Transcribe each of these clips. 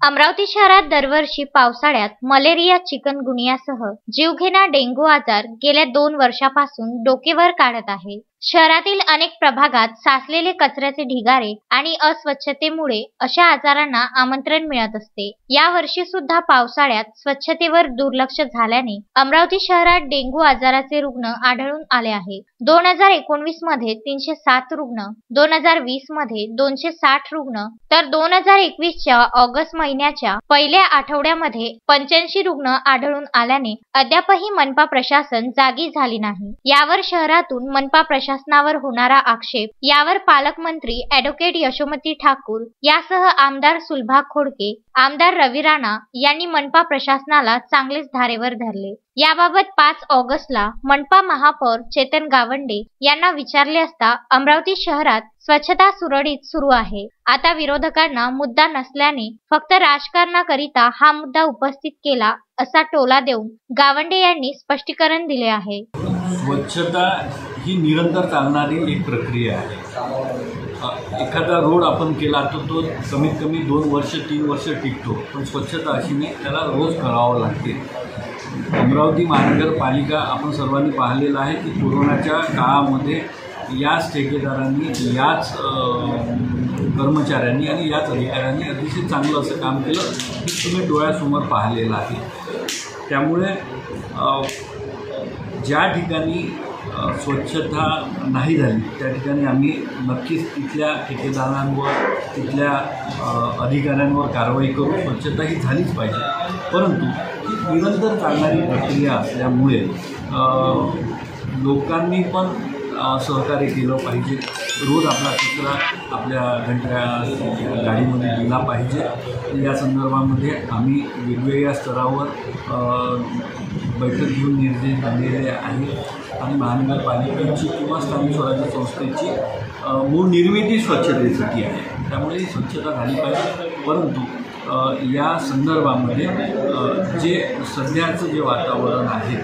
अमरावती शहरात दरवर्षी पावसाळ्यात मलेरिया, चिकनगुनियासह जीवघेणा डेंग्यू आजार गेल्या 2 वर्षापासून डोकेवर काढत आहे। शहरातील अनेक प्रभागात साचलेले कचऱ्याचे ढिगारे आणि अस्वच्छतेमुळे अशा आजारांना आमंत्रण मिळत असते। या वर्षी सुद्धा पावसाळ्यात स्वच्छतेवर दुर्लक्ष झाल्याने अमरावती शहरात डेंग्यू आजाराचे रुग्ण आढळून आले आहे। 2019 मध्ये 307 रुग्ण, 2020 मध्ये 260 रुग्ण, तर 2021 च्या ऑगस्ट महिन्याच्या पहिल्या आठवड्यामध्ये 85 रुग्ण आढळून आल्याने अद्यापही मनपा प्रशासन जागी झाली नाही। यावर शहरातून मनपा प्रशासनावर होणारा आक्षेप यावर पालकमंत्री ॲडव्होकेट यशोमती ठाकूर यासह आमदार सुलभा खोडके, आमदार रवी राणा यांनी मनपा प्रशासनाला चांगलेच धारेवर धरले। याबाबत 5 ऑगस्टला मनपा महापौर चेतन गावंडे यांना विचारले असता अमरावती शहरात स्वच्छता सुरळीत सुरू आहे। आता विरोधकांना मुद्दा नसल्याने फक्त राजकारणाकरिता हा मुद्दा उपस्थित केला असा टोला देऊन गावंडे यांनी स्पष्टीकरण दिले आहे। स्वच्छता ही निरंतर चालणारी एक प्रक्रिया आहे। एखादा रोड आपण केला तर तो कमीत कमी 2 वर्ष 3 वर्ष टिकतो, पण स्वच्छता अशी नाही, त्याला रोज करावं लागते। अमरावती महानगरपालिका आपण सर्वांनी पाहिलेलं आहे की कोरोनाच्या काळामध्ये याच ठेकेदारांनी, याच कर्मचाऱ्यांनी आणि याच अधिकाऱ्यांनी अतिशय चांगलं असं काम केलं की तुम्ही डोळ्यासमोर पाहिलेलं आहे। त्यामुळे ज्या ठिकाणी स्वच्छता नाही झाली त्या ठिकाणी आम्ही नक्कीच तिथल्या ठेकेदारांवर, तिथल्या अधिकाऱ्यांवर कारवाई करू। स्वच्छता ही झालीच पाहिजे, परंतु ही निरंतर चालणारी प्रक्रिया असल्यामुळे लोकांनी पण सहकार्य केलं पाहिजे। रोज आपला कचरा आपल्या घंट्या गाडीमध्ये दिला पाहिजे। या संदर्भामध्ये आम्ही वेगवेगळ्या स्तरावर बैठक घेऊन निर्देश दिलेले आहेत आणि महानगरपालिकेची किंवा स्थानिक स्वराज्य संस्थेची मूळ निर्मिती स्वच्छतेसाठी आहे, त्यामुळे स्वच्छता झाली पाहिजे। परंतु या संदर्भामध्ये जे सध्याचं जे वातावरण आहे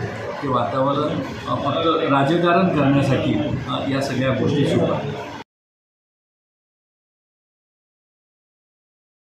ते वातावरण फक्त राजकारण करण्यासाठी या सगळ्या गोष्टी सुरू आहेत।